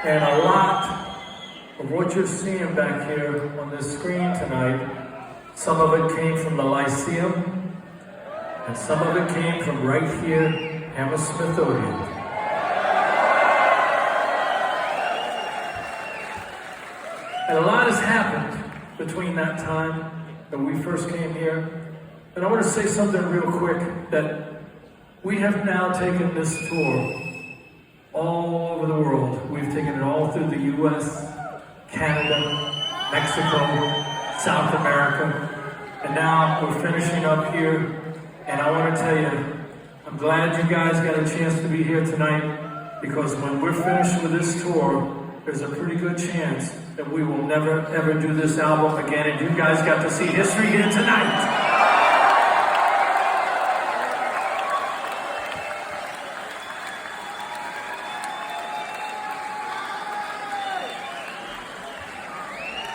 And a lot of what you're seeing back here on this screen tonight, some of it came from the Lyceum, and some of it came from right here, Hammersmith Odeon. And a lot has happened between that time that we first came here. And I want to say something real quick, that we have now taken this tour all over the world. We've taken it all through the US, Canada, Mexico, South America, and now we're finishing up here. And I want to tell you, I'm glad you guys got a chance to be here tonight, because when we're finished with this tour, there's a pretty good chance that we will never ever do this album again, and you guys got to see history here tonight.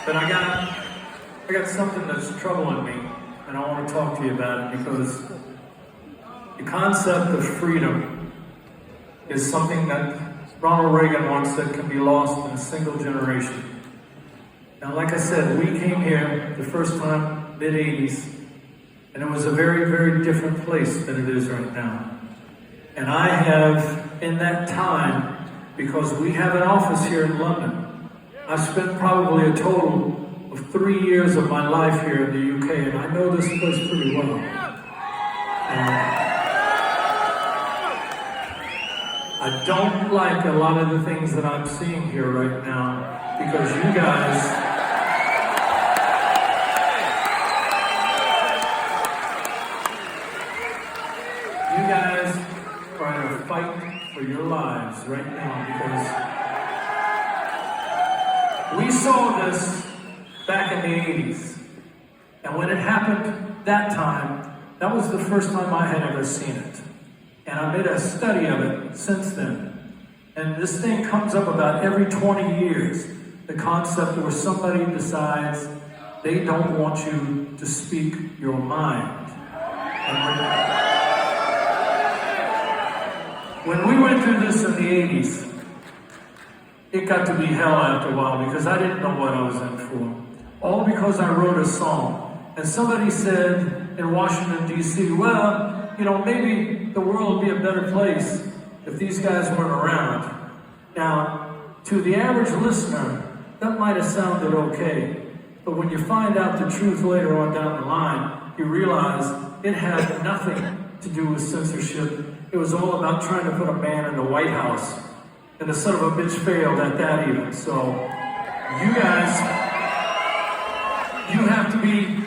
But I got something that's troubling me, and I want to talk to you about it, because the concept of freedom is something that Ronald Reagan once said can be lost in a single generation. Now, like I said, we came here the first time, mid-'80s, and it was a very, very different place than it is right now. And I have, in that time, because we have an office here in London, I've spent probably a total of 3 years of my life here in the UK, and I know this place pretty well. I don't like a lot of the things that I'm seeing here right now, because you guys are in a fight for your lives right now, because we saw this back in the 80s. And when it happened that time, that was the first time I had ever seen it. And I made a study of it since then. And this thing comes up about every 20 years. The concept where somebody decides they don't want you to speak your mind. And when we went through this in the 80s, it got to be hell after a while, because I didn't know what I was in for. All because I wrote a song. And somebody said in Washington, D.C., well, you know, maybe the world would be a better place if these guys weren't around. Now, to the average listener, that might have sounded okay. But when you find out the truth later on down the line, you realize it had nothing to do with censorship. It was all about trying to put a man in the White House. And the son of a bitch failed at that even. So, you guys, you have to be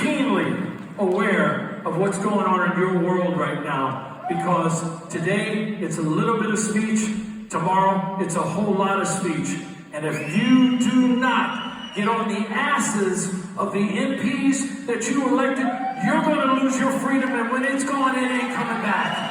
keenly aware of what's going on in your world right now. Because today, it's a little bit of speech. Tomorrow, it's a whole lot of speech. And if you do not get on the asses of the MPs that you elected, you're going to lose your freedom. And when it's gone, it ain't coming back.